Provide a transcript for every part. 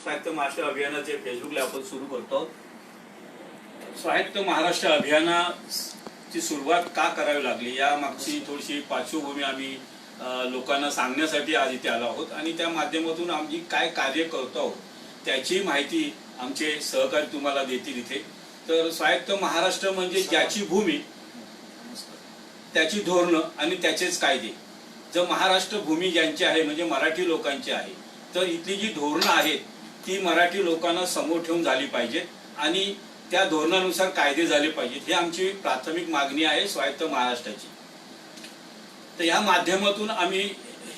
स्वायत्त महाराष्ट्र अभियानाचे फेसबुकला आपण सुरू करतो। स्वायत्त महाराष्ट्र अभियानाची सुरुवात का करावी लागली या मागची थोडीशी पार्श्वभूमी आम्ही लोकांना सांगण्यासाठी आज इथे आलो आहोत आणि त्या माध्यमातून आम्ही काय कार्य करतो आहोत त्याची माहिती आमचे सहकारी तुम्हाला देतील इथे। तर स्वायत्त महाराष्ट्र म्हणजे ज्याची भूमी त्याची धोरणं आणि त्याचेच कायदे। जर महाराष्ट्र भूमी ज्यांची आहे म्हणजे मराठी लोकांची आहे, तर इथली जी धोरणं आहेत ती मराठी लोकांना समोर ठेवून झाली पाहिजेत आणि त्या धोरणानुसार कायदे झाले पाहिजेत, ही आमची प्राथमिक मागणी आहे स्वायत्त महाराष्ट्राची। तर या माध्यमातून आम्ही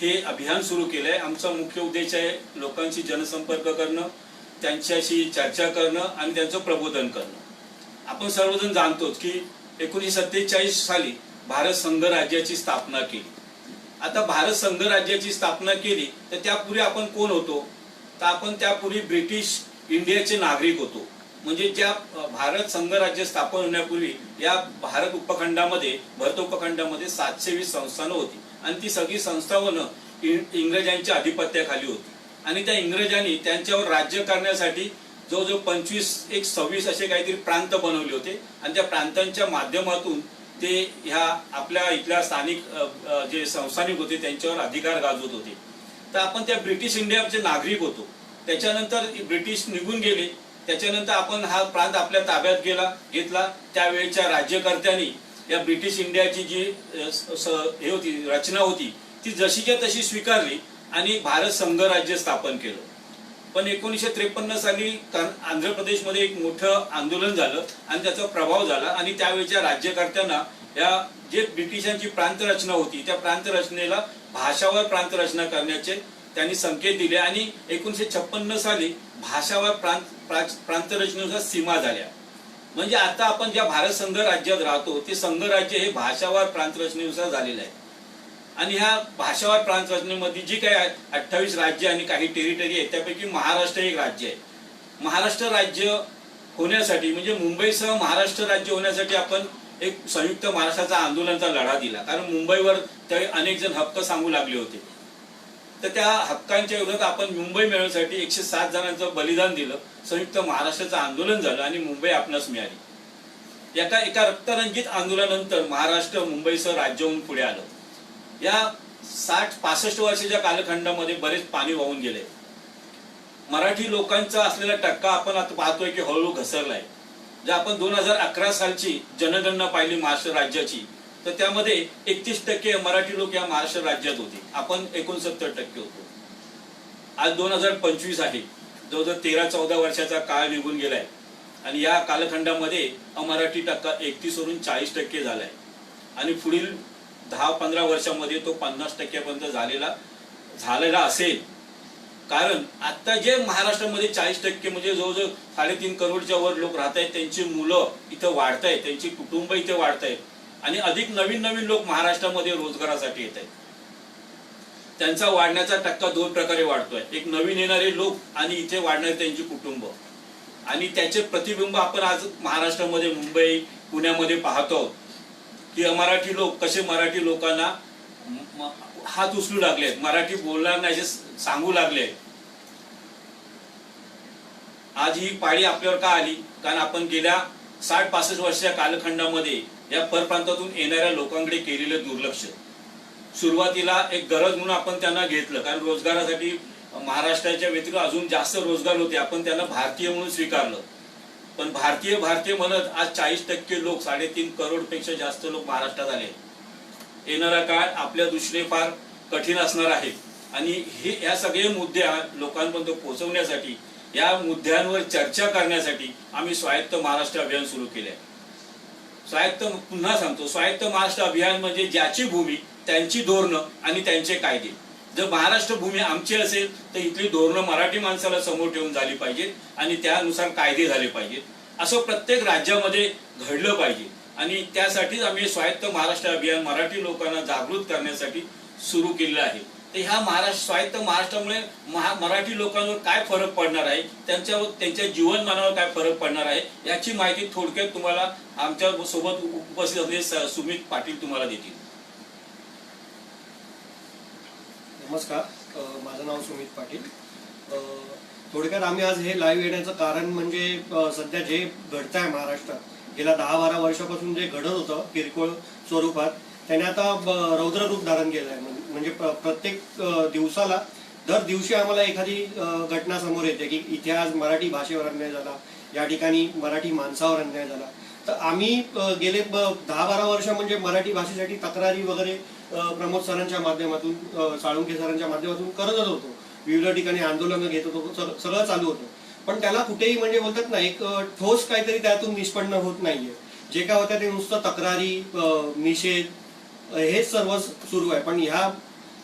हे अभियान सुरू केलंय। आमचा मुख्य उद्देश आहे लोकांशी जनसंपर्क करणं, त्यांच्याशी चर्चा करणं आणि त्यांचं प्रबोधन करणं। आपण सर्वजण जाणतोच की 1947 साली भारत संघ राज्याची स्थापना केली। आता भारत संघ राज्याची स्थापना केली तर त्यापूर्वी आपण कोण होतो, तर आपण त्यापूर्वी ब्रिटिश इंडियाचे नागरिक होतो। म्हणजे ज्या भारत संघ राज्य स्थापन होण्यापूर्वी या भारत उपखंडामध्ये भारत उपखंडामध्ये 720 संस्थानं होती आणि ती सगळी संस्थानं इंग्रजांच्या अधिपत्याखाली होती आणि त्या इंग्रजांनी त्यांच्यावर राज्य करण्यासाठी जवळजवळ 25-26 असे काहीतरी प्रांत बनवले होते आणि त्या प्रांतांच्या माध्यमातून ते ह्या आपल्या इथल्या स्थानिक जे संस्थानिक होते त्यांच्यावर अधिकार गाजवत होते। तर आपण त्या ब्रिटिश इंडियाचे नागरिक होतो। त्याच्यानंतर ब्रिटिश निघून गेले, त्याच्यानंतर आपण हा प्रांत आपल्या ताब्यात घेतला। त्यावेळेच्या राज्यकर्त्यांनी या ब्रिटिश इंडियाची जी हे होती रचना होती ती जशीच्या तशी स्वीकारली आणि भारत संघ राज्य स्थापन केलं। पण 1953 साली आंध्र प्रदेशमध्ये एक मोठं आंदोलन झालं आणि त्याचा प्रभाव झाला आणि त्यावेळेच्या राज्यकर्त्यांना या जे ब्रिटिशांची प्रांत रचना होती त्या प्रांत रचनेला भाषावर प्रांत रचना करण्याचे त्यांनी संकेत दिले आणि 1956 साली भाषावर प्रांत रचनेनुसार सीमा झाल्या। म्हणजे आता आपण ज्या भारत संघ राज्यात राहतो ते संघ राज्य हे भाषावर प्रांत रचनेनुसार झालेलं आहे आणि ह्या भाषावार प्रांत रचनेमध्ये जी काही 28 राज्य आणि काही टेरिटरी आहेत त्यापैकी महाराष्ट्र एक राज्य आहे। महाराष्ट्र राज्य होण्यासाठी म्हणजे मुंबईसह महाराष्ट्र राज्य होण्यासाठी आपण एक संयुक्त महाराष्ट्राचा आंदोलनाचा लढा दिला, कारण मुंबईवर ते अनेक जण हक्क सांगू लागले होते। तर त्या हक्कांच्या विरोधात आपण मुंबई मिळवण्यासाठी 107 जणांचं बलिदान दिलं, संयुक्त महाराष्ट्राचं आंदोलन झालं आणि मुंबई आपणास मिळाली। एका रक्तरंजित आंदोलनानंतर महाराष्ट्र मुंबईसह राज्य होऊन पुढे आलं। या 60-65 वर्षाच्या कालखंडामध्ये बरेच पाणी वाहून गेले। मराठी लोकांचा असलेला टक्का आपण आता पाहतोय की हळूहळू घसरलाय। जर आपण 2011 सालची जनगणना पाहिली महाराष्ट्र राज्याची तर त्यामध्ये 31% मराठी लोक या महाराष्ट्र राज्यात होते, आपण 69% होतो। आज 2025 आहे, जवळजवळ 13-14 वर्षाचा काळ निघून गेलाय आणि या कालखंडामध्ये अमराठी टक्का 31 वरून 40% झालाय आणि पुढील 10-15 वर्षांमध्ये तो 50% पर्यंत झालेला असेल। कारण आता जे महाराष्ट्रामध्ये 40% म्हणजे जवळजवळ 3.5 करोडच्या वर लोक राहत आहेत, त्यांची मुलं इथं वाढत आहेत, त्यांची कुटुंब इथे वाढत आहेत आणि अधिक नवीन लोक महाराष्ट्रामध्ये रोजगारासाठी येत आहेत। त्यांचा वाढण्याचा टक्का 2 प्रकारे वाढतोय, एक नवीन येणारे लोक आणि इथे वाढणारे त्यांची कुटुंब आणि त्याचे प्रतिबिंब आपण आज महाराष्ट्रामध्ये मुंबई पुण्यामध्ये पाहतो की मराठी लोक कसे मराठी लोकांना हात उचलू लागले, मराठी बोलणार नाही असे सांगू लागले। आज ही पाळी आपल्यावर का आली, कारण आपण गेल्या 60-65 वर्षाच्या कालखंडामध्ये या परप्रांतातून येणाऱ्या लोकांकडे केलेलं दुर्लक्ष। सुरुवातीला एक गरज म्हणून आपण त्यांना घेतलं, कारण रोजगारासाठी महाराष्ट्राच्या व्यतिरिक्त अजून जास्त रोजगार होते, आपण त्यांना भारतीय म्हणून स्वीकारलं। पण भारतीय म्हणत आज 40% लोक 3.5 करोड पेक्षा जास्त लोक महाराष्ट्रात आले। येणारा काळ आपल्या दृष्टीने फार कठीण असणार आहे आणि या सगळे मुद्दे लोकांपर्यंत पोहोचवण्यासाठी या मुद्द्यांवर चर्चा करण्यासाठी आम्ही स्वायत्त महाराष्ट्र अभियान सुरू केले आहे। पुन्हा सांगतो, स्वायत्त महाराष्ट्र अभियान म्हणजे ज्याची भूमी त्यांची धोरणं आणि त्यांचे कायदे। जर महाराष्ट्र भूमी आमची असेल तर इथली धोरणं मराठी माणसाला समोर ठेवून झाली पाहिजेत आणि त्यानुसार कायदे झाले पाहिजेत। असं प्रत्येक राज्यामध्ये घडलं पाहिजे आणि त्यासाठीच आम्ही स्वायत्त महाराष्ट्र अभियान मराठी लोकांना जागृत करण्यासाठी सुरू केलेलं आहे। तर ह्या स्वायत्त महाराष्ट्रामुळे मराठी लोकांवर काय फरक पडणार आहे, त्यांच्या जीवनमानावर काय फरक पडणार आहे याची माहिती थोडक्यात तुम्हाला आमच्या सोबत उपस्थित असलेले सुमित पाटील तुम्हाला देतील। नमस्कार, माझं नाव सुमित पाटील। थोडक्यात आम्ही आज हे लाईव्ह येण्याचं कारण म्हणजे सध्या जे घडत आहे महाराष्ट्रात गेल्या 10-12 वर्षापासून जे घडत होतं किरकोळ स्वरूपात, त्याने आता रौद्र रूप धारण केलं आहे. म्हणजे प्रत्येक दिवसाला दर दिवशी आम्हाला एखादी घटना समोर येते की इथे आज मराठी भाषेवर अन्याय झाला, या ठिकाणी मराठी माणसावर अन्याय झाला. तर आम्ही गेले 10-12 वर्ष म्हणजे मराठी भाषेसाठी तक्रारी वगैरे प्रमोद सरांच्या माध्यमातून, साळुंखे सरांच्या माध्यमातून करतच होतो. विविध ठिकाणी आंदोलनं घेत होतो, सगळं चालू होतं. पण त्याला कुठेही म्हणजे बोलतात ना, एक ठोस काहीतरी त्यातून निष्पन्न होत नाहीये. जे काय होतं ते नुसतं तक्रारी, निषेध हेच सर्व सुरू आहे. पण ह्या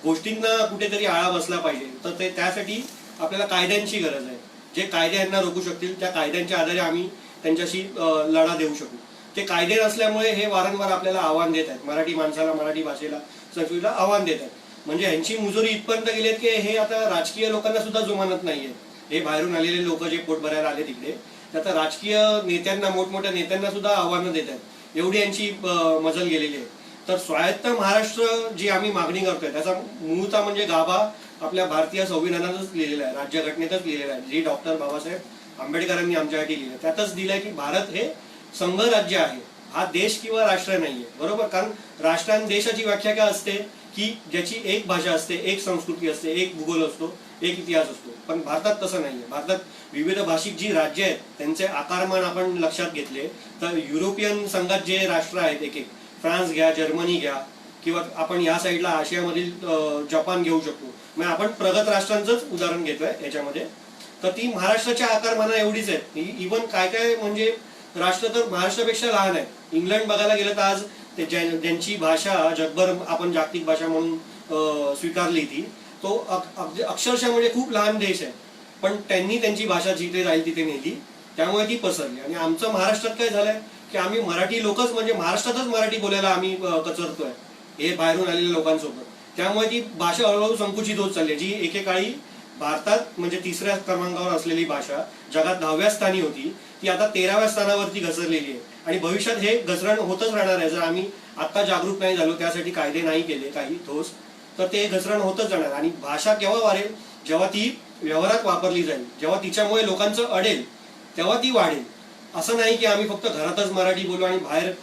गोष्टींना कुठेतरी आळा बसला पाहिजे. तर त्यासाठी आपल्याला कायद्यांची गरज आहे. जे कायदे यांना रोखू शकतील त्या कायद्यांच्या आधारे आम्ही त्यांच्याशी लढा देऊ शकू. ते कायदे नसल्यामुळे हे वारंवार आपल्याला आव्हान देत आहेत, मराठी माणसाला, मराठी भाषेला, संस्कृतीला आव्हान देत आहेत. म्हणजे यांची मुजोरी इथपर्यंत गेली आहे की हे आता राजकीय लोकांना सुद्धा जुमानत नाहीये. हे बाहेरून आलेले लोक जे पोट भरायला आले तिकडे, ते आता राजकीय नेत्यांना, मोठमोठ्या नेत्यांना सुद्धा आव्हानं देत आहेत. एवढी यांची मजल गेलेली आहे. तर स्वायत्त महाराष्ट्र जी आम्ही मागणी करतोय त्याचा मूळचा म्हणजे गाभा आपल्या भारतीय संविधानातच लिहिलेला आहे, राज्यघटनेतच लिहिलेला आहे, जी डॉक्टर बाबासाहेब आंबेडकरांनी आमच्यासाठी लिहिलं. त्यातच दिलंय की भारत हे संघराज्य आहे, हा देश किंवा राष्ट्र नाहीये. बरोबर? कारण राष्ट्र आणि देशाची व्याख्या काय असते की ज्याची एक भाषा असते, एक संस्कृती असते, एक भूगोल असतो, एक इतिहास असतो. पण भारतात तसं नाहीये. भारतात विविध भाषिक जी राज्य आहेत त्यांचे आकारमान आपण लक्षात घेतले तर युरोपियन संघात जे राष्ट्र आहेत, एक एक फ्रान्स घ्या, जर्मनी घ्या, किंवा आपण या साईडला आशियामधील जपान घेऊ शकतो. म्हणजे आपण प्रगत राष्ट्रांचंच उदाहरण घेतोय याच्यामध्ये. तर ती महाराष्ट्राच्या आकारमाना एवढीच आहे. इव्हन काय काय म्हणजे राष्ट्र तर महाराष्ट्रापेक्षा लहान आहे. इंग्लंड बघायला गेलं तर आज ज्यांची भाषा जगभर आपण जागतिक भाषा म्हणून स्वीकारली ती, तो अक्षरशः म्हणजे खूप लहान देश आहे. पण त्यांनी त्यांची भाषा जिथे राहील तिथे नेली, त्यामुळे ती पसरली. आणि आमचं महाराष्ट्रात काय झालंय की आम्ही मराठी लोकच म्हणजे महाराष्ट्रातच मराठी बोलायला आम्ही कचरतोय हे बाहेरून आलेल्या लोकांसोबत. त्यामुळे ती भाषा हळूहळू संकुचित होत चालली. जी एकेकाळी भारतात म्हणजे 3ऱ्या क्रमांकावर असलेली भाषा जगात 10व्या स्थानी होती, ती आता 13व्या स्थानावरती घसरलेली आहे. आणि भविष्यात हे घसरण होतच राहणार आहे. जर आम्ही आता जागरूक नाही झालो, त्यासाठी कायदे नाही केले काही ठोस, तर ते घसरण होतच जाणार. आणि भाषा केव्हा वाढेल? जेव्हा ती व्यवहारात वापरली जाईल, जेव्हा तिच्यामुळे लोकांचं अडेल, तेव्हा ती वाढेल. असं नाही की आम्ही फक्त घरातच मराठी बोलू आणि बाहेर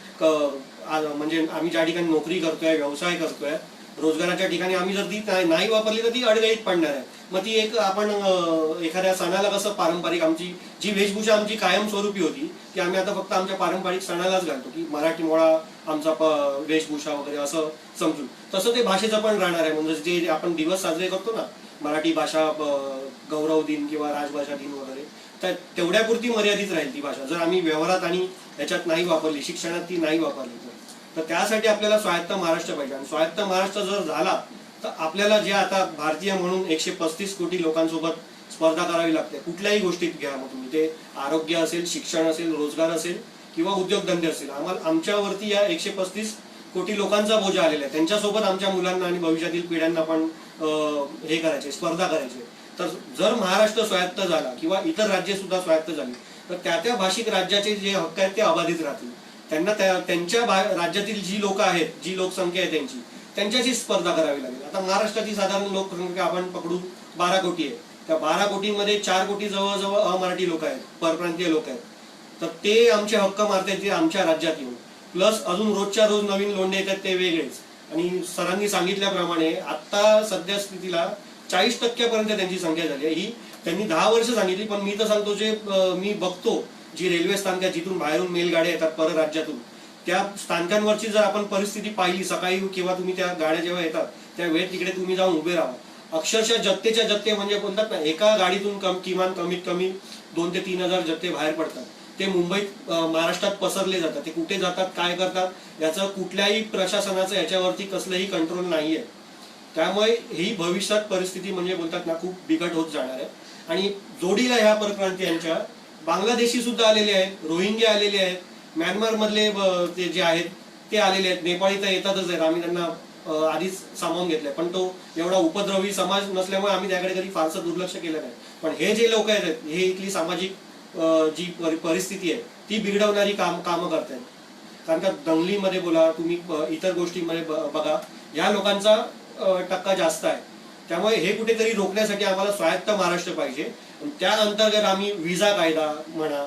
म्हणजे आम्ही ज्या ठिकाणी नोकरी करतोय, व्यवसाय करतोय, रोजगाराच्या ठिकाणी आम्ही जर ती नाही वापरली तर ती अडगळीत पडणार आहे. मग ती एक आपण एखाद्या सणाला कसं पारंपरिक आमची जी वेशभूषा आमची कायमस्वरूपी होती ती आम्ही आता फक्त आमच्या पारंपरिक सणालाच घालतो की मराठी मोळा आमचा वेशभूषा वगैरे असं समजून, तसं ते भाषेचं पण राहणार आहे. म्हणजे जे आपण दिवस साजरे करतो ना, मराठी भाषा गौरव दिन किंवा राजभाषा दिन वगैरे, तर तेवढ्यापुरती मर्यादित राहील ती भाषा. जर आम्ही व्यवहारात आणि ह्याच्यात नाही वापरली, शिक्षणात ती नाही वापरली, तर त्यासाठी आपल्याला स्वायत्त महाराष्ट्र पाहिजे. आणि स्वायत्त महाराष्ट्र जर झाला तर आपल्याला जे आता भारतीय म्हणून 135 कोटी लोकांसोबत स्पर्धा करावी लागते कुठल्याही गोष्टीत घ्या. मग तुम्ही ते आरोग्य असेल, शिक्षण असेल, रोजगार असेल किंवा उद्योगधंदे असेल, आमच्यावरती या 135 कोटी लोकांचा बोजा आलेला आहे. त्यांच्यासोबत आमच्या मुलांना आणि भविष्यातील पिढ्यांना पण हे करायचे, स्पर्धा करायचे. तर जर महाराष्ट्र स्वायत्त झाला किंवा इतर राज्य सुद्धा स्वायत्त झाली तर त्या भाषिक राज्याचे जे हक्क आहेत ते अबाधित राहतील. त्यांना त्यांच्या राज्यातील जी लोक आहेत, जी लोकसंख्या आहे त्यांच्याशी स्पर्धा करावी लागेल. आता महाराष्ट्राची साधारण लोकसंख्या आपण पकडू 12 कोटी आहे. त्या 12 कोटीमध्ये 4 कोटी जवळजवळ अमराठी लोक आहेत, परप्रांतीय लोक आहेत. तर ते आमचे हक्क मारतात ते आमच्या राज्यात येऊन. प्लस अजून रोजच्या रोज नवीन लोंढे येतात ते वेगळेच. आणि सरांनी सांगितल्याप्रमाणे आता सध्या स्थितीला 40% त्यांची संख्या झाली आहे. ही त्यांनी 10 वर्ष सांगितली, पण मी तर सांगतो जे मी बघतो, जी रेल्वे स्थानक जिथून बाहेरून मेलगाड्या येतात परराज्यातून, त्या स्थानकांवरची जर आपण परिस्थिती पाहिली सकाळी किंवा तुम्ही त्या गाड्या जेव्हा येतात त्या वेळेत तिकडे तुम्ही जाऊन उभे राहा. अक्षरशः जत्तेच्या जत्ते म्हणजे बोलतात ना, एका गाडीतून किमान कमीत कमी 2 ते 3 हजार जत्ते बाहेर पडतात. ते मुंबईत, महाराष्ट्रात पसरले जातात. ते कुठे जातात, काय करतात, याचं कुठल्याही प्रशासनाचं याच्यावरती कसलंही कंट्रोल नाहीये. त्यामुळे ही भविष्यात परिस्थिती म्हणजे बोलतात ना खूप बिकट होत जाणार आहे. आणि जोडीला ह्या परप्रांतीयांच्या बांगलादेशी सुद्धा आलेले आहेत, रोहिंग्या आलेले आहेत, म्यानमार मधले ते जे आहेत ते आलेले आहेत, नेपाळी तर येतातच आहेत. आम्ही त्यांना आधीच सामावून घेतलंय, पण तो एवढा उपद्रवी समाज नसल्यामुळे आम्ही त्याकडे कधी फारसं दुर्लक्ष केलं नाही. पण हे जे लोक आहेत हे इथली सामाजिक जी परिस्थिती आहे ती बिघडवणारी कामं करतात. कारण का दंगलीमध्ये बोला, तुम्ही इतर गोष्टींमध्ये बघा, या लोकांचा टक्का जास्त आहे. त्यामुळे हे कुठेतरी रोखण्यासाठी आम्हाला स्वायत्त महाराष्ट्र पाहिजे. त्या अंतर्गत आम्ही विजा कायदा म्हणा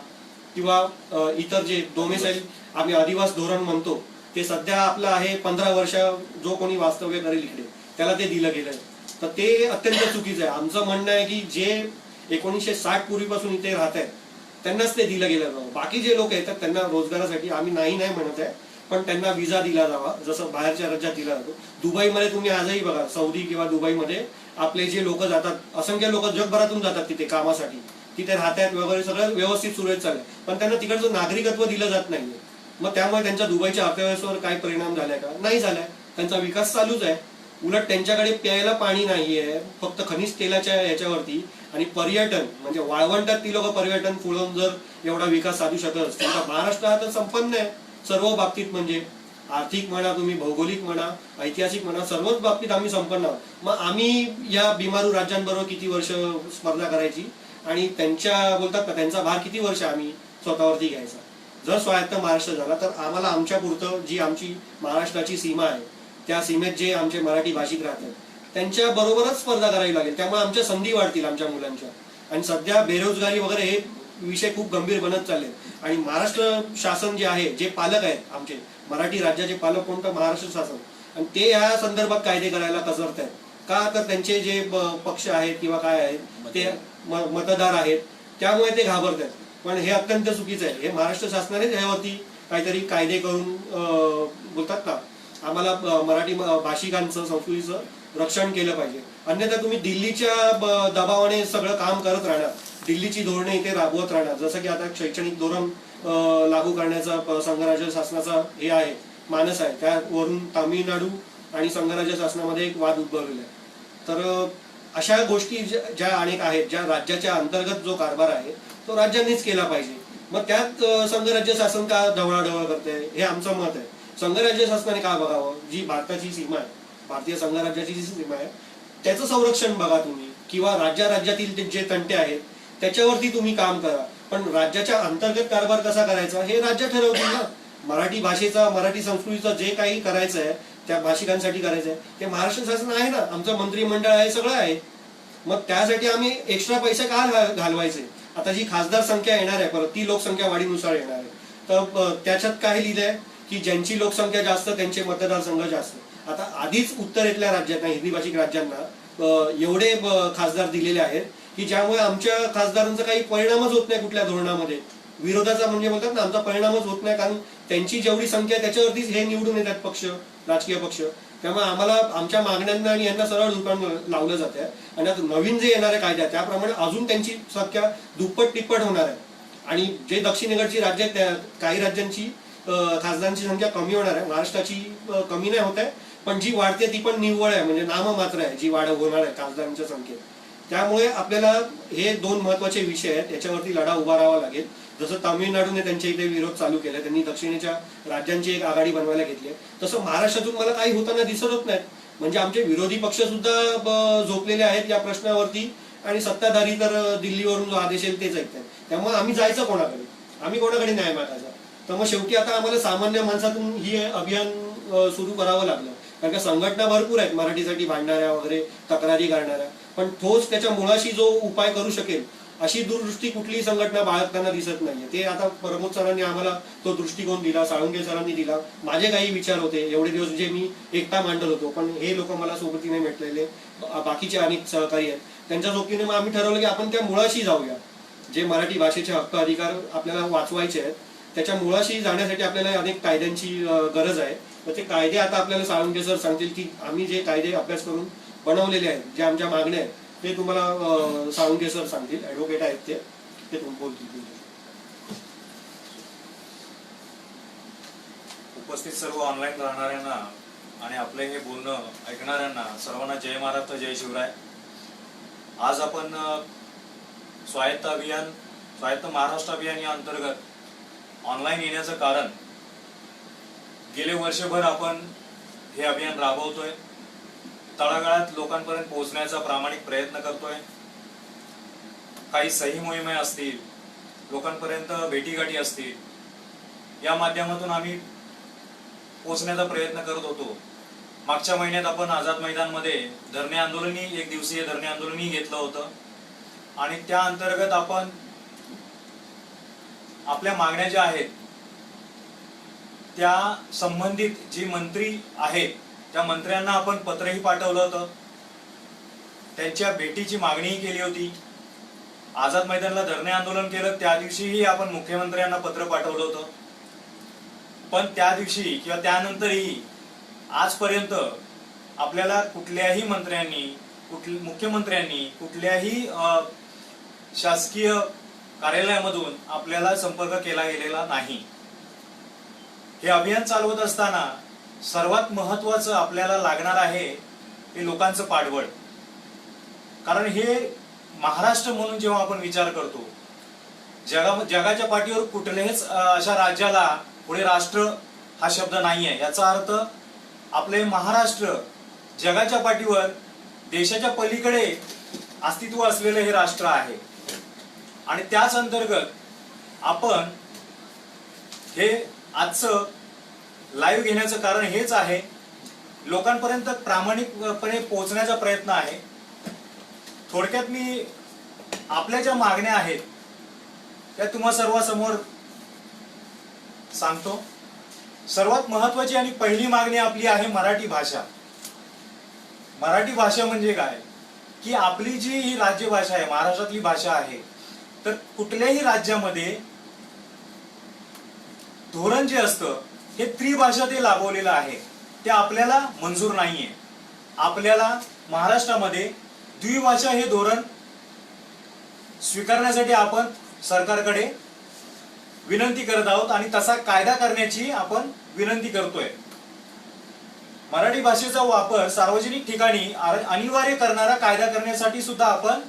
किंवा इतर जे डोमेसाईल आम्ही अधिवास धोरण म्हणतो ते सध्या आपलं आहे 15 वर्ष जो कोणी वास्तव्य करेल इकडे त्याला ते दिलं गेलंय. तर ते अत्यंत चुकीचं आहे. आमचं म्हणणं आहे की जे 1960 पूर्वीपासून इथे राहत आहेत त्यांनाच ते दिलं गेलं जावं. बाकी जे लोक येतात त्यांना रोजगारासाठी आम्ही नाही म्हणत आहे, पण त्यांना विजा दिला जावा जसं बाहेरच्या राज्यात दिला जातो. दुबईमध्ये तुम्ही आजही बघा, सौदी किंवा दुबईमध्ये आपले जे लोक जातात, असंख्य लोक जगभरातून जातात तिथे कामासाठी, तिथे राहतात वगैरे, सगळं व्यवस्थित सुरळीत चाललंय, पण त्यांना तिकडचं नागरिकत्व दिलं जात नाहीये. मग त्यामुळे त्यांच्या दुबईच्या अर्थव्यवस्थेवर काय परिणाम झालाय का? नाही झालाय. त्यांचा विकास चालूच आहे. उलट त्यांच्याकडे प्यायला पाणी नाहीये, फक्त खनिज तेलाच्या याच्यावरती, आणि पर्यटन म्हणजे वाळवंटात ती लोक पर्यटन फुलवून जर एवढा विकास साधू शकत असतील तर महाराष्ट्र हा तर संपन्न आहे सर्व बाबतीत. म्हणजे आर्थिक म्हणा, तुम्ही भौगोलिक म्हणा, ऐतिहासिक म्हणा, सर्वच बाबतीत आम्ही संपन्न आहोत. मग आम्ही या बिमारू राज्यांबरोबर किती वर्ष स्पर्धा करायची आणि त्यांच्या बोलतात ना त्यांचा भार किती वर्ष आम्ही स्वतःवरती घ्यायचा? जर स्वायत्त महाराष्ट्र झाला तर आम्हाला आमच्या पुरतं जी आमची महाराष्ट्राची सीमा आहे त्या सीमेत जे आमचे मराठी भाषिक राहतात त्यांच्या बरोबरच स्पर्धा करावी लागेल. त्यामुळे आमच्या संधी वाढतील आमच्या मुलांच्या. आणि सध्या बेरोजगारी वगैरे हे विषय खूप गंभीर बनत चालले. आणि महाराष्ट्र शासन जे आहे, जे पालक आहेत आमचे मराठी राज्याचे पालक कोणतं? महाराष्ट्र शासन. आणि ते या संदर्भात कायदे करायला कचरत आहेत का? तर त्यांचे जे पक्ष आहेत किंवा काय आहेत ते मतदार आहेत त्यामुळे ते घाबरत आहेत. पण हे अत्यंत चुकीचं आहे. हे महाराष्ट्र शासनाने यावरती काहीतरी कायदे करून बोलतात ना आम्हाला मराठी भाषिकांचं संस्कृतीचं रक्षण केलं पाहिजे. अन्यथा तुम्ही दिल्लीच्या दबावाने सगळं काम करत राहणार, दिल्लीची धोरणे इथे राबवत राहणार. जसं की आता शैक्षणिक धोरण लागू करण्याचा संघराज्य शासनाचा हे आहे, मानस आहे, त्यावरून तामिळनाडू आणि संघराज्य शासनामध्ये एक वाद उद्भवलेला आहे. तर अशा गोष्टी ज्या अनेक आहेत, ज्या राज्याच्या अंतर्गत जो कारभार आहे तो राज्यांनीच केला पाहिजे. मग त्यात संघराज्य शासन का ढवळाढवळ करते हे आमचं मत आहे. संघराज्य शासनाने का बघावं? जी भारताची सीमा आहे, भारतीय संघराज्याची जी सीमा आहे त्याचं संरक्षण बघा तुम्ही, किंवा राज्यातील जे तंटे आहेत त्याच्यावरती तुम्ही काम करा. पण राज्याच्या अंतर्गत कारभार कसा करायचा हे राज्य ठरवतील ना. मराठी भाषेचा, मराठी संस्कृतीचं जे काही करायचं आहे त्या भाषिकांसाठी करायचं आहे ते महाराष्ट्र शासन आहे ना, आमचं मंत्रिमंडळ आहे, सगळं आहे. मग त्यासाठी आम्ही एक्स्ट्रा पैसे का घालवायचे? आता जी खासदार संख्या येणार आहे परत ती लोकसंख्या वाढीनुसार येणार आहे. तर त्याच्यात काय लिहिलंय की ज्यांची लोकसंख्या जास्त त्यांचे मतदारसंघ जास्त. आता आधीच उत्तरेतल्या राज्यांना, हिंदी भाषिक राज्यांना एवढे खासदार दिलेले आहेत की ज्यामुळे आमच्या खासदारांचा काही परिणामच होत नाही कुठल्या धोरणामध्ये. विरोधाचा म्हणजे बोलतात ना आमचा परिणामच होत नाही, कारण त्यांची जेवढी संख्या त्याच्यावरतीच हे निवडून येतात पक्ष, राजकीय पक्ष. त्यामुळे आम्हाला आमच्या मागण्यांना आणि यांना सरळ दुकान लावलं जात आहे. आणि आता नवीन जे येणारे कायदे आहेत त्याप्रमाणे अजून त्यांची संख्या दुप्पट तिप्पट होणार आहे. आणि जे दक्षिणेकडची राज्य आहेत त्या काही राज्यांची खासदारांची संख्या कमी होणार आहे. महाराष्ट्राची कमी नाही होत आहे, पण जी वाढते ती पण निव्वळ आहे, म्हणजे नाममात्र आहे जी वाढ होणार आहे खासदारांच्या संख्येत. त्यामुळे आपल्याला हे दोन महत्वाचे विषय आहेत, याच्यावरती लढा उभारावा लागेल. जसं तामिळनाडूने त्यांच्या इथे विरोध चालू केला, त्यांनी दक्षिणेच्या राज्यांची एक आघाडी बनवायला घेतली आहे, तसं महाराष्ट्रातून मला काही होताना दिसत होत नाही. म्हणजे आमचे विरोधी पक्ष सुद्धा झोपलेले आहेत या प्रश्नावरती, आणि सत्ताधारी तर दिल्लीवरून जो आदेश येईल तेच ऐकतात. त्यामुळे आम्ही जायचं कोणाकडे? आम्ही कोणाकडे न्याय मागायचा? तर मग शेवटी आता आम्हाला सामान्य माणसातून ही अभियान सुरू करावं लागलं. कारण का संघटना भरपूर आहेत मराठीसाठी भांडणाऱ्या वगैरे, तक्रारी करणाऱ्या, पण ठोस त्याच्या मुळाशी जो उपाय करू शकेल अशी दूरदृष्टी कुठलीही संघटना बाळगताना दिसत नाहीये. ते आता प्रमोद सरांनी आम्हाला तो दृष्टिकोन दिला, साळुंखे सरांनी दिला, माझे काही विचार होते एवढे दिवस जे मी एकटा मांडत होतो, पण हे लोक मला सोबतीने भेटलेले बाकीचे अनेक सहकारी आहेत त्यांच्या सोबतीने मग आम्ही ठरवलं की आपण त्या मुळाशी जाऊया. जे मराठी भाषेचे हक्क अधिकार आपल्याला वाचवायचे आहेत त्याच्या मुळाशी जाण्यासाठी आपल्याला अनेक कायद्यांची गरज आहे. तर ते कायदे आता आपल्याला साळुंखे सर सांगतील की आम्ही जे कायदे अभ्यास करून बनवलेले आहेत, ज्या आमच्या मागण्या आहेत ते तुम्हाला साळुंखे सर सांगतील, ऍडव्होकेट आहेत ते तुम्ही बोलतील. उपस्थित सर्व ऑनलाईन राहणाऱ्यांना आणि आपले हे बोलणं ऐकणाऱ्यांना सर्वांना जय महाराष्ट्र, जय शिवराय. आज आपण स्वायत्त महाराष्ट्र अभियान या अंतर्गत ऑनलाईन येण्याचं कारण, गेले वर्षभर आपण हे अभियान राबवतोय, तळागाळात लोकांपर्यंत पोहोचण्याचा प्रामाणिक प्रयत्न करतोय. काही सही मोहिमे असतील, लोकांपर्यंत भेटीगाठी असतील, या माध्यमातून आम्ही पोहोचण्याचा प्रयत्न करत होतो. मागच्या महिन्यात आपण आझाद मैदानमध्ये धरणे आंदोलनही, एक दिवसीय धरणे आंदोलनही घेतलं होतं. आणि त्या अंतर्गत आपण आपल्या मागण्या ज्या आहेत त्या संबंधित जी मंत्री आहेत त्या मंत्र्यांना आपण पत्रही पाठवलं होतं, त्यांच्या भेटीची मागणीही केली होती. आझाद मैदानला धरणे आंदोलन केलं त्या दिवशीही आपण मुख्यमंत्र्यांना पत्र पाठवलं होतं. पण त्या दिवशी किंवा त्यानंतरही आजपर्यंत आपल्याला कुठल्याही मंत्र्यांनी मुख्यमंत्र्यांनी कुठल्याही शासकीय कार्यालयामधून आपल्याला संपर्क केला गेलेला नाही. हे अभियान चालवत असताना सर्वात महत्वाचं आपल्याला लागणार आहे हे लोकांचं पाठबळ. कारण हे महाराष्ट्र म्हणून जेव्हा आपण विचार करतो, जगाच्या पाठीवर कुठल्याच अशा राज्याला पुढे राष्ट्र हा शब्द नाहीये. याचा अर्थ आपले महाराष्ट्र जगाच्या पाठीवर देशाच्या पलीकडे अस्तित्व असलेले हे राष्ट्र आहे. आणि त्याच अंतर्गत आपण हे आजचं लाईव्ह घेण्याचं कारण हेच आहे, लोकांपर्यंत प्रामाणिकपणे पोहोचण्याचा प्रयत्न आहे. थोडक्यात मी आपल्या ज्या मागण्या आहेत त्या तुम्हा सर्वांसमोर सांगतो. सर्वात महत्वाची आणि पहिली मागणी आपली आहे मराठी भाषा. मराठी भाषा म्हणजे काय की आपली जी ही राज्यभाषा आहे, महाराष्ट्रातली भाषा आहे, तर कुठल्याही राज्यामध्ये धोरण जे असतं हे त्रिभाषा ते लाभवलेलं आहे, ते आपल्याला मंजूर नाहीये. आपल्याला महाराष्ट्रामध्ये द्विभाषा हे धोरण स्वीकारण्यासाठी आपण सरकारकडे विनंती करत आहोत आणि तसा कायदा करण्याची आपण विनंती करतोय. मराठी भाषेचा वापर सार्वजनिक ठिकाणी अनिवार्य करणारा कायदा करण्यासाठी सुद्धा आपण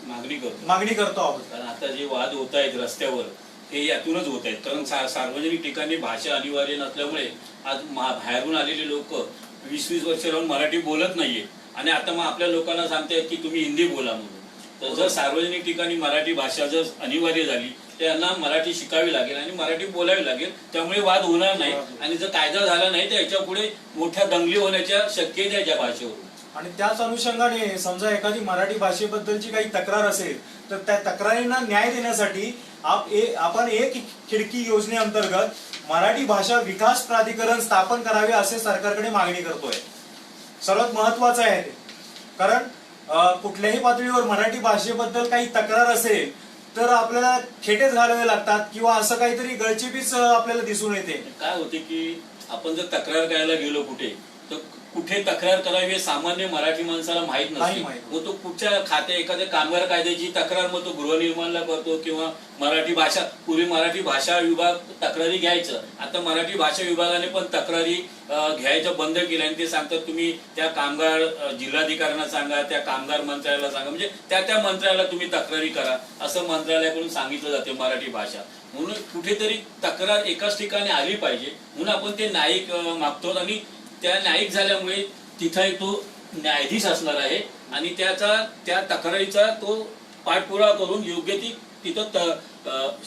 मागणी करतो आहोत. कारण आता जे वाद होत आहेत रस्त्यावर हे यातूनच होत आहेत. कारण सार्वजनिक ठिकाणी भाषा अनिवार्य नसल्यामुळे आज बाहेरून आलेले लोक 20-20 वर्ष राहून मराठी बोलत नाहीये आणि आता मग आपल्या लोकांना सांगतायत की तुम्ही हिंदी बोला म्हणून. तर जर सार्वजनिक ठिकाणी मराठी भाषा जर अनिवार्य झाली तर यांना मराठी शिकावी लागेल आणि मराठी बोलावी लागेल. त्यामुळे वाद होणार नाही आणि जर कायदा झाला नाही तर याच्या पुढे मोठ्या दंगली होण्याच्या शक्यता आहे त्या भाषेवर. आणि त्याच अनुषंगाने समजा एखादी मराठी भाषेबद्दलची काही तक्रार असेल तर त्या तक्रारींना न्याय देण्यासाठी आपण एक खिडकी योजनेअंतर्गत मराठी भाषा विकास प्राधिकरण स्थापन करावे असे सरकारकडे मागणी करतोय. सर्वात महत्वाचं आहे ते, कारण कुठल्याही पातळीवर मराठी भाषेबद्दल काही तक्रार असेल तर आपल्याला खेटेच घालावे लागतात किंवा असं काहीतरी गळचेपीच आपल्याला दिसून येते. काय होते की आपण जर तक्रार करायला गेलो तर कुठे तक्रार करावी हे सामान्य मराठी माणसाला माहित नसते. मग तो कुठच्या एखाद्या कामगार कायद्याची तक्रार मग तो गृहनिर्माणला करतो किंवा मराठी भाषा, पूर्वी मराठी भाषा विभाग तक्रारी घ्यायचं, आता मराठी भाषा विभागाने पण तक्रारी घ्यायचं बंद केलं आणि ते सांगतात तुम्ही त्या कामगार जिल्हाधिकाऱ्यांना सांगा, त्या कामगार मंत्र्याला सांगा, म्हणजे त्या मंत्र्याला तुम्ही तक्रारी करा असं मंत्रालयाकडून सांगितलं जाते मराठी भाषा. म्हणून कुठेतरी तक्रार एकाच ठिकाणी आली पाहिजे म्हणून आपण ते न्यायिक मागतो आणि त्या न्यायिक झाल्यामुळे तिथे तो न्यायाधीश असणार आहे आणि त्या तक्रारीचा तो पाठपुरावा करून योग्य ती तिथं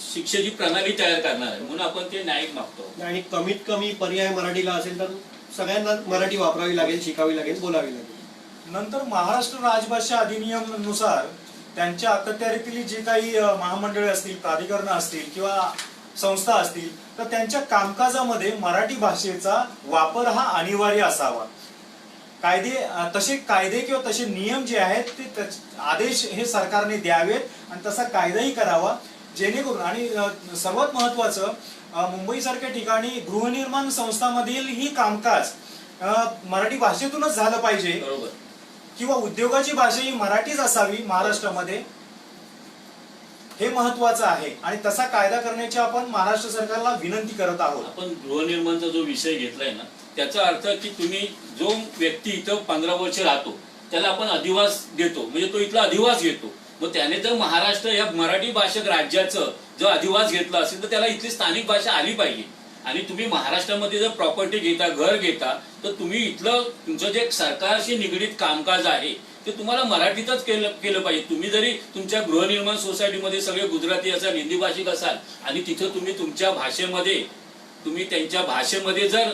शिक्षेची प्रणाली तयार करणार आहे म्हणून आपण ते न्यायिक मागतो. आणि कमीत कमी पर्याय मराठीला असेल तर सगळ्यांना मराठी वापरावी लागेल, शिकावी लागेल, बोलावी लागेल. नंतर महाराष्ट्र राजभाषा अधिनियम नुसार त्यांच्या अखत्यारीतील जे काही महामंडळे असतील, प्राधिकरण असतील किंवा संस्था असतील तर त्यांच्या कामकाजामध्ये मराठी भाषेचा वापर हा अनिवार्य असावा. तसे कायदे किंवा तसे नियम जे आहेत ते आदेश हे सरकारने द्यावेत आणि तसा कायदाही करावा जेणेकरून. आणि सर्वात महत्वाचं मुंबई सारख्या ठिकाणी गृहनिर्माण संस्थांमधील ही कामकाज मराठी भाषेतूनच झालं पाहिजे किंवा उद्योगाची भाषा ही मराठीच असावी महाराष्ट्रामध्ये, हे महत्वाचं आहे. आणि तसा कायदा करण्याची आपण महाराष्ट्र सरकारला विनंती करत आहोत. आपण गृहनिर्माणचा जो विषय घेतलाय ना त्याचा अर्थ की तुम्ही जो व्यक्ती इथं 15 वर्ष राहतो त्याला आपण अधिवास देतो, म्हणजे तो इथला अधिवास घेतो. मग त्याने जर महाराष्ट्र या मराठी भाषक राज्याचं जर अधिवास घेतला असेल तर त्याला इथली स्थानिक भाषा आली पाहिजे. आणि तुम्ही महाराष्ट्रामध्ये जर प्रॉपर्टी घेता, घर घेता, तर तुम्ही इथलं तुमचं जे सरकारशी निगडीत कामकाज आहे ते तुम्हाला मराठीतच केलं पाहिजे. तुम्ही जरी तुमच्या गृहनिर्माण सोसायटीमध्ये सगळे गुजराती असाल, हिंदी भाषिक असाल आणि तिथं तुम्ही तुमच्या भाषेमध्ये त्यांच्या भाषेमध्ये जर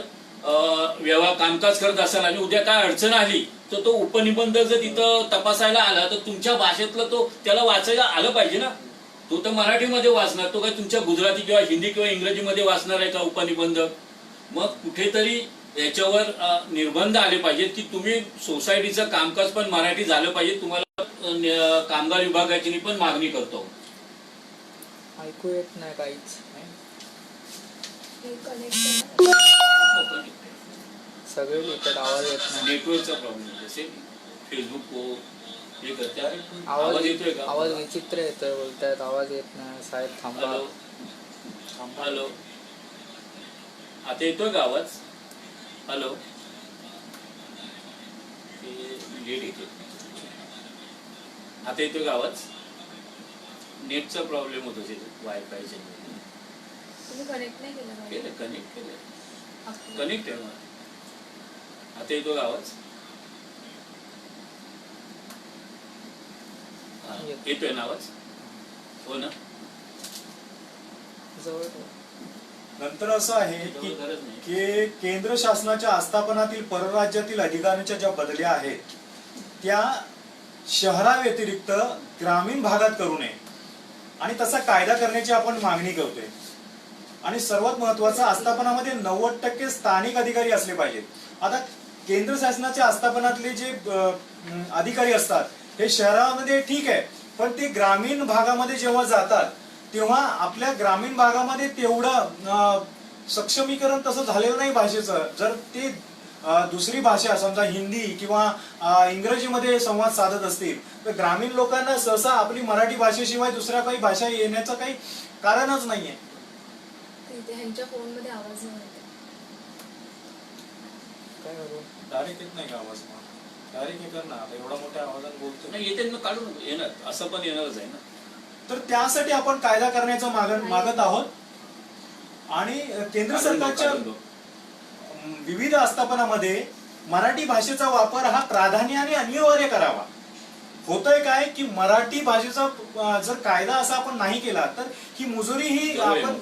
कामकाज करत असाल आणि उद्या काय अडचण आली तर तो उपनिबंध जर तिथं तपासायला आला तर तुमच्या भाषेतलं तो त्याला वाचायला आलं पाहिजे ना. तो तर मराठीमध्ये वाचणार, तो काय तुमच्या गुजराती किंवा हिंदी किंवा इंग्रजीमध्ये वाचणार आहे का उपनिबंध? मग कुठेतरी याच्यावर निर्बंध आले पाहिजेत की तुम्ही सोसायटीचं कामकाज पण मराठी झालं पाहिजे. तुम्हाला कामगार विभागाची पण मागणी करतो. ऐकू येत नाही काहीच. सगळे बोलतात आवाज येत नाही. नेटवर्कचा प्रॉब्लेम जसे फेसबुक हे करतात. आवाज येतोय का? आवाज विचित्र येतोय, बोलतायत आवाज येत नाही. साहेब थांबा. हॅलो, आता येतोय का आवाज? हॅलो, आता येतोय का आवाज? नेटचा प्रॉब्लेम होतो वायफायच्या. कनेक्ट नाही केलं? कनेक्ट केलं, कनेक्ट आहे. आता येतो का आवाज? येतोय ना आवाज? हो ना. नंतर असं आहे की केंद्र शासनाच्या आस्थापनातील परराज्यातील अधिकाऱ्यांच्या ज्या बदल्या आहेत त्या शहराव्यतिरिक्त ग्रामीण भागात करू नये आणि तसा कायदा करण्याची आपण मागणी करतोय. आणि सर्वात महत्वाचं, आस्थापनामध्ये 90% स्थानिक अधिकारी असले पाहिजेत. आता केंद्र शासनाच्या आस्थापनातले जे अधिकारी असतात हे शहरामध्ये ठीक आहे, पण ते ग्रामीण भागामध्ये जेव्हा जातात तेव्हा आपल्या ग्रामीण भागामध्ये तेवढं सक्षमीकरण तसं झालेलं नाही भाषेचं. जर ते दुसरी भाषा समजा हिंदी किंवा इंग्रजीमध्ये संवाद साधत असतील तर ग्रामीण लोकांना सहसा आपली मराठी भाषेशिवाय दुसऱ्या काही भाषा येण्याचं काही कारणच नाहीये. ह्यांच्या फोन मध्ये आवाज काय करू? डायरेक्ट येत नाही का आवाज? डायरेक्ट हे कर ना, एवढा मोठ्या आवाजात बोलतो. नाही येते ना, काढून येणार, असं पण येणारच आहे ना. तर त्यासाठी आपण कायदा करण्याचं मागत आहोत. आणि केंद्र सरकारच्या विविध आस्थापनामध्ये मराठी भाषेचा वापर हा प्राधान्याने अनिवार्य करावा. होतंय काय की मराठी भाषेचा जर कायदा असा आपण नाही केला तर ही मुजोरी ही आपण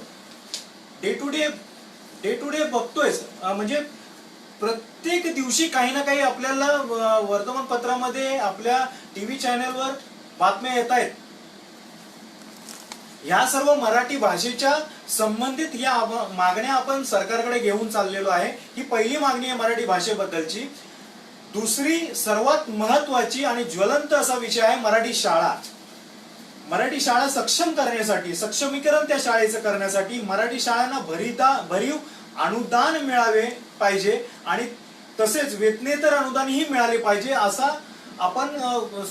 डे टू डे बघतोय. म्हणजे प्रत्येक दिवशी काही ना काही आपल्याला वर्तमानपत्रामध्ये आपल्या टीव्ही चॅनलवर बातम्या येत आहेत. ह्या सर्व मराठी भाषेच्या संबंधित या मागण्या आपण सरकारकडे घेऊन चाललेलो आहे. ही पहिली मागणी आहे मराठी भाषेबद्दलची. दुसरी सर्वात महत्वाची आणि ज्वलंत असा विषय आहे मराठी शाळा. मराठी शाळा सक्षम करण्यासाठी, सक्षमीकरण त्या शाळेचं करण्यासाठी मराठी शाळांना भरीव अनुदान मिळावे पाहिजे आणि तसेच वेतनेतर अनुदानही मिळाले पाहिजे असा आपण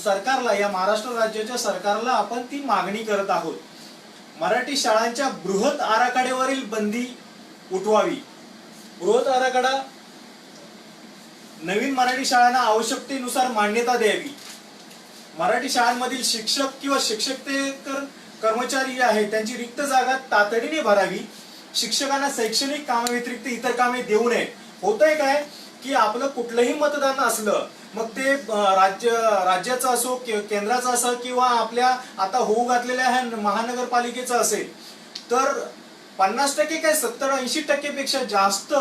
सरकारला, या महाराष्ट्र राज्याच्या सरकारला आपण ती मागणी करत आहोत. मराठी शाळांच्या बृहत आराखड्यावरील बंदी उठवावी. बृहत आराखडा, नवीन मराठी शाळांना आवश्यकतेनुसार मान्यता द्यावी. मराठी शाळांमधील शिक्षक किंवा शिक्षकेतर कर्मचारी जे आहेत त्यांची रिक्त जागा तातडीने भरावी. शिक्षकांना शैक्षणिक कामाव्यतिरिक्त इतर कामे देऊ नये. होतंय काय की आपलं कुठलंही मतदान असलं, मग ते राज्याचं असो, केंद्राचं असो किंवा आपल्या आता होऊ घातलेल्या ह्या महानगरपालिकेचं असेल, तर 50% काय 70-80% पेक्षा जास्त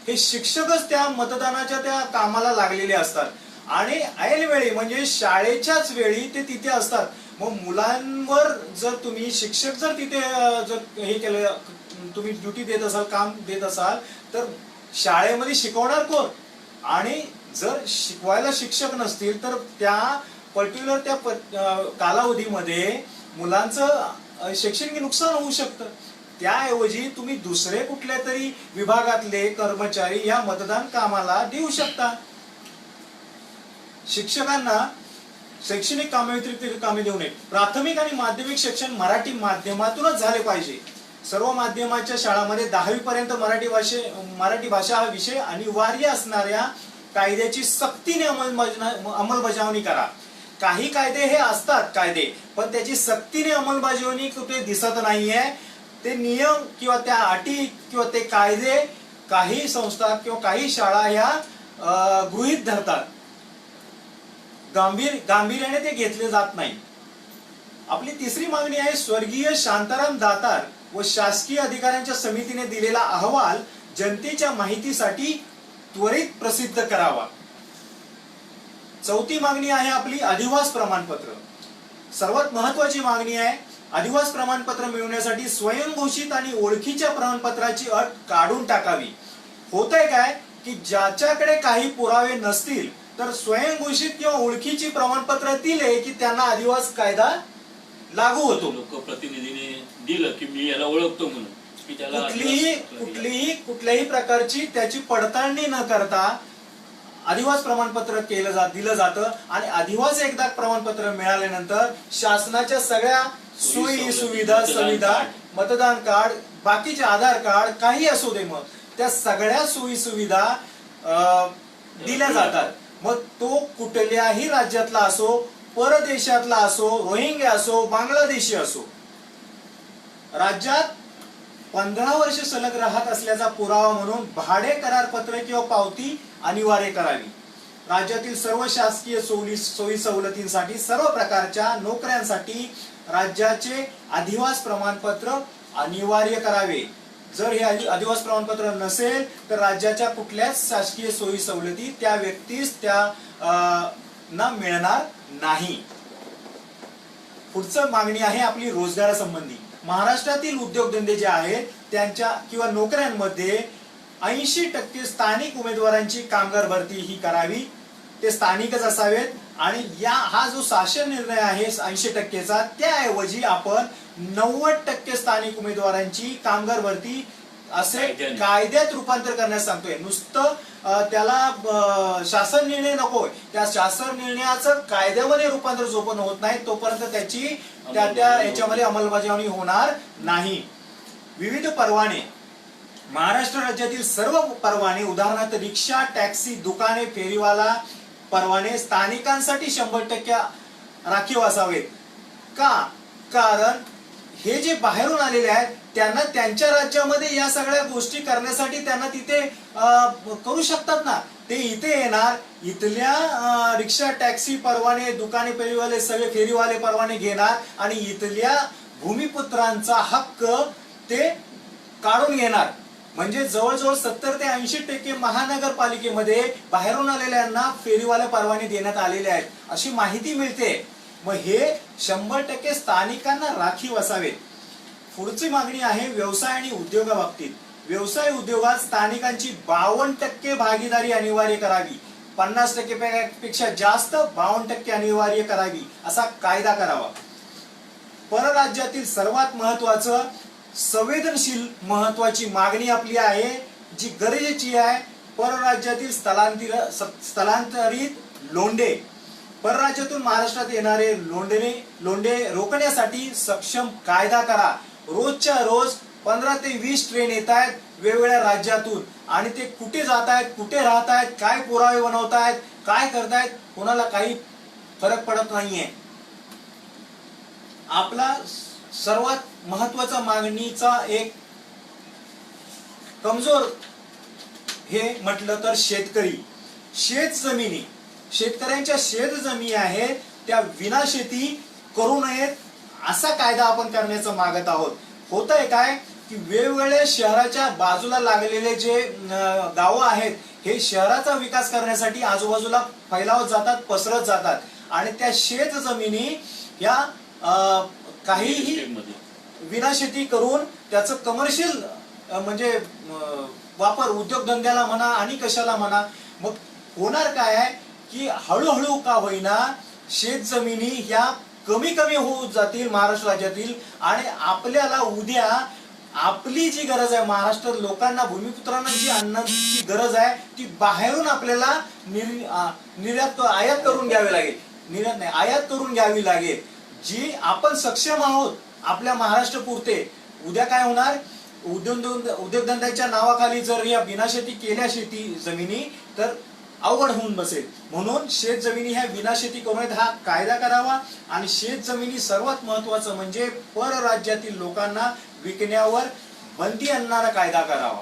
हे शिक्षकच त्या मतदानाच्या त्या कामाला लागलेले असतात. आणि ऐन वेळी म्हणजे शाळेच्याच वेळी ते तिथे असतात. मग मुलांवर जर तुम्ही शिक्षक जर तिथे जर हे केलं, तुम्ही ड्युटी देत असाल, काम देत असाल, तर शाळेमध्ये शिकवणार कोण? आणि जर शिकवायला शिक्षक नसतील तर त्या पर्टिक्युलर त्या कालावधीमध्ये मुलांचं शैक्षणिक नुकसान होऊ शकतं. त्याऐवजी तुम्ही दुसरे कुठल्या तरी विभागातले कर्मचारी या मतदान कामाला देऊ शकता. शिक्षकांना शैक्षणिक कामाव्यतिरिक्त कामे देऊ नये. प्राथमिक आणि माध्यमिक शिक्षण मराठी माध्यमातूनच झाले पाहिजे. सर्व माध्यमाच्या शाळांमध्ये 10वी पर्यंत मराठी भाषा हा विषय अनिवार्य असणाऱ्या कायद्याची सक्तीने अंमलबजावणी करा. काही कायदे हे असतात कायदे, पण त्याची सक्तीने अंमलबजावणी कुठे दिसत नाहीये. ते नियम किंवा त्या अटी किंवा ते कायदे काही संस्था किंवा काही शाळा ह्या गृहीत धरतात, गांभीर्याने ते घेतले जात नाही. आपली तिसरी मागणी आहे स्वर्गीय शांताराम दातार व शासकीय अधिकाऱ्यांच्या समितीने दिलेला अहवाल जनतेच्या माहितीसाठी त्वरित प्रसिद्ध करावा. चौथी मागणी आहे आपली अधिवास प्रमाणपत्र. सर्वात महत्वाची मागणी आहे. अधिवास प्रमाणपत्र मिळवण्यासाठी स्वयंघोषित आणि ओळखीच्या प्रमाणपत्राची अट काढून टाकावी. होतंय काय की ज्याच्याकडे काही पुरावे नसतील तर स्वयंघोषित किंवा ओळखीची प्रमाणपत्र दिले की त्यांना अधिवास कायदा लागू होतो. लोकप्रतिनिधीने दिलं की मी याला ओळखतो म्हणून की त्याला कुठल्याही प्रकारची त्याची पडताळणी न करता अधिवास प्रमाणपत्र दिलं जातं. आणि अधिवास एकदा प्रमाणपत्र मिळाल्यानंतर शासनाच्या सगळ्या सोयी सुविधा, मतदान कार्ड, बाकीचे आधार कार्ड काही असू दे, मग त्या सगळ्या सोयी सुविधा दिल्या जातात. मग तो कुठल्याही राज्यातला असो, परदेशातला असो, रोहिंग्या असो, बांगलादेशी असो, राज्यात 15 वर्ष सलग राहत असल्याचा पुरावा म्हणून भाडे करारपत्र किंवा पावती अनिवार्य करावी. राज्यातील सर्व शासकीय सोयी सवलतींसाठी, सर्व प्रकारच्या नोकऱ्यांसाठी राज्याचे अधिवास प्रमाणपत्र अनिवार्य करावे. जर हे अधिवास प्रमाणपत्र नसेल तर राज्याच्या कुठल्याच शासकीय सोयी सवलती त्या व्यक्तीस ना मिळणार नाही. पुढचं मागणी आहे आपली रोजगारासंबंधी. महाराष्ट्रातील उद्योगधंदे जे आहेत त्यांच्या किंवा नोकऱ्यांमध्ये 80% स्थानिक उमेदवारांची कामगार भरती ही करावी. ते स्थानिकच असावेत. आणि हा जो शासन निर्णय आहे 80%चा, त्याऐवजी आपण 90% स्थानिक उमेदवारांची कामगार भरती असे कायद्यात रूपांतर करण्यास सांगतोय. नुसतं त्याला शासन निर्णय नकोय, त्या शासन निर्णयाचं कायद्यामध्ये रूपांतर जोपर्यंत होत नाही तोपर्यंत त्याची याच्यामध्ये अंमलबजावणी होणार नाही. विविध परवाने, महाराष्ट्र राज्यातील सर्व परवाने, उदाहरणार्थ रिक्षा, टॅक्सी, दुकाने, फेरीवाला परवाने स्थानिकांसाठी 100% राखीव असावेत. का? कारण हे जे बाहेरून आलेले आहेत त्यांना त्यांच्या राज्यामध्ये या सगळ्या गोष्टी करण्यासाठी त्यांना तिथे करू शकतात ना. ते इथे येणार, इथल्या रिक्षा, टॅक्सी परवाने, दुकाने, फेरीवाले, सगळे फेरीवाले परवाने घेणार आणि इथल्या भूमिपुत्रांचा हक्क ते काढून घेणार. म्हणजे जवळजवळ 70 ते 80% महानगरपालिकेमध्ये बाहेरून आलेल्यांना फेरीवाले परवाने देण्यात आलेले आहेत अशी माहिती मिळते. मग हे 100% स्थानिकांना राखीव असावे. पुढची मागणी आहे व्यवसाय आणि उद्योगाबाबतीत. व्यवसाय उद्योगात स्थानिकांची 52% भागीदारी अनिवार्य करावी. 50% पेक्षा जास्त 52% अनिवार्य करावी असा कायदा करावा. परराज्यातील सर्वात महत्वाचं संवेदनशील महत्वाची मागणी आपली आहे जी गरजेची आहे. परराज्यातील स्थलांतरित लोंढे, परराज्यातून महाराष्ट्रात येणारे लोंढे रोखण्यासाठी सक्षम कायदा करा. रोजच्या रोज 15 ते 20 ट्रेन येत आहेत वेगवेगळ्या राज्यातून आणि ते कुठे जात आहेत, कुठे राहत आहेत, काय पुरावे बनवतायत, काय करतायत, कोणाला काही फरक पडत नाहीये. आपला सर्वात महत्वाचा मागणीचा एक कमजोर हे म्हटलं तर शेतकरी. शेतजमिनी, शेतकऱ्यांच्या शेतजमिनी आहेत त्या विनाशेती करू नयेत असा कायदा आपण करण्याचं मागत आहोत. होतंय काय की वेगवेगळ्या शहराच्या बाजूला लागलेले जे गावं आहेत हे शहराचा विकास करण्यासाठी आजूबाजूला फैलावत जातात, पसरत जातात आणि त्या शेतजमिनी या काहीही विनाशेती करून त्याचं कमर्शियल म्हणजे वापर उद्योगधंद्याला म्हणा आणि कशाला म्हणा. मग होणार काय आहे की हळूहळू का होईना शेतजमिनी ह्या कमी कमी होत जातील महाराष्ट्र राज्यातील आणि आपल्याला उद्या आपली जी गरज आहे, महाराष्ट्र लोकांना, भूमिपुत्रांना जी अन्नाची गरज आहे ती बाहेरून आपल्याला आयात करून घ्यावी लागेल. आयात करून घ्यावी लागेल जी आपण सक्षम आहोत आपल्या महाराष्ट्र पुरते. उद्या काय होणार, उद्योगधंद्याच्या नावाखाली जर या विनाशेती केल्या शेती जमिनी तर अवघड होऊन बसेल. म्हणून शेत जमिनी ह्या विनाशेती करू नयेत हा कायदा करावा. आणि शेत जमिनी सर्वात महत्वाचं म्हणजे परराज्यातील लोकांना विकण्यावर बंदी आणणारा कायदा करावा.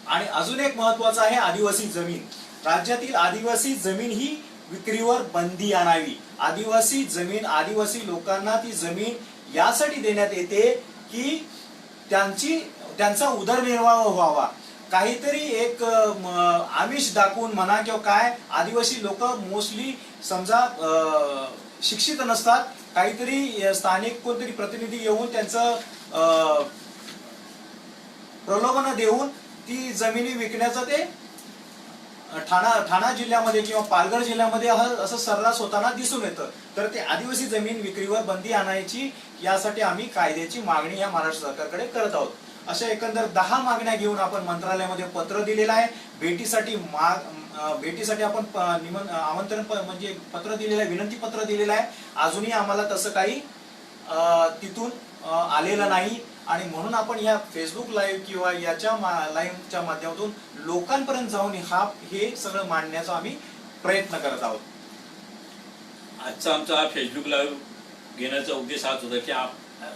आणि अजून एक महत्वाचं आहे आदिवासी जमीन. राज्यातील आदिवासी जमीन ही विक्रीवर बंदी आणावी. आदिवासी जमीन, आदिवासी लोकांना ती जमीन यासाठी देण्यात येते की त्यांचा उदरनिर्वाह व्हावा. काहीतरी एक आमिष दाखवून म्हणा किंवा काय, आदिवासी लोक मोस्टली समजा शिक्षित नसतात, काहीतरी स्थानिक कोणतरी प्रतिनिधी येऊन त्यांचं प्रलोभन देऊन ती जमिनी विकण्याचं ते ठाणा जिल्ह्यामध्ये किंवा पालघर जिल्ह्यामध्ये असं सर्रास होताना दिसून येतं. तर ते आदिवासी जमीन विक्रीवर बंदी आणायची यासाठी आम्ही कायद्याची मागणी या महाराष्ट्र सरकारकडे करत आहोत. अशा एकंदर 10 मागण्या घेऊन आपण मंत्रालयामध्ये पत्र दिलेलं आहे. भेटीसाठी आपण आमंत्रण म्हणजे पत्र दिलेलं आहे, विनंती पत्र दिलेलं आहे. अजूनही आम्हाला तसं काही तिथून आलेलं नाही आणि म्हणून आपण या फेसबुक लाईव्ह किंवा याच्या लाईव्हच्या माध्यमातून लोकांपर्यंत जाऊन हे सगळं मांडण्याचा आम्ही प्रयत्न करत आहोत. आजचा आमचा हा फेसबुक लाईव्ह घेण्याचा उद्देश हाच होता की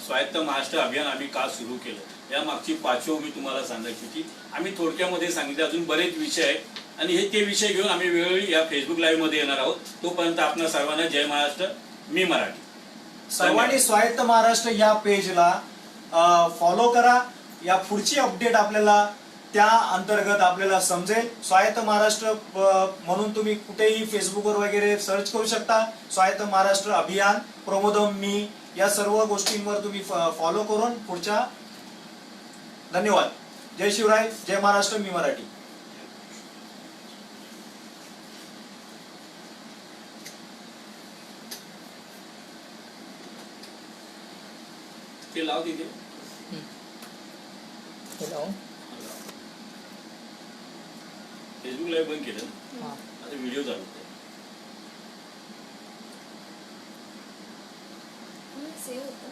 स्वायत्त महाराष्ट्र अभियान आम्ही का सुरू केलं, या मागची पार्श्वभूमी तुम्हाला सांगायची होती. आम्ही थोडक्यामध्ये सांगितले, अजून बरेच विषय आहेत आणि ते विषय घेऊन आम्ही वेळोवेळी या फेसबुक लाईव्ह मध्ये येणार आहोत. तोपर्यंत आपणा सर्वांना जय महाराष्ट्र, मी मराठी. सर्वांनी स्वायत्त महाराष्ट्र या पेजला फॉलो करा. या पुढची अपडेट आपल्याला त्या अंतर्गत आपल्याला समजेल. स्वायत्त महाराष्ट्र म्हणून तुम्ही कुठेही फेसबुकवर वगैरे सर्च करू शकता. स्वायत्त महाराष्ट्र अभियान, प्रमोदम मी, या सर्व गोष्टींवर तुम्ही फॉलो करून पुढच्या. धन्यवाद. जय शिवराय, जय महाराष्ट्र, मी मराठी. ते लाव तिथे. फेसबुक लाईव्ह बंद केलं ना, हां. आता व्हिडिओ चालू होते. सेव्ह होतं.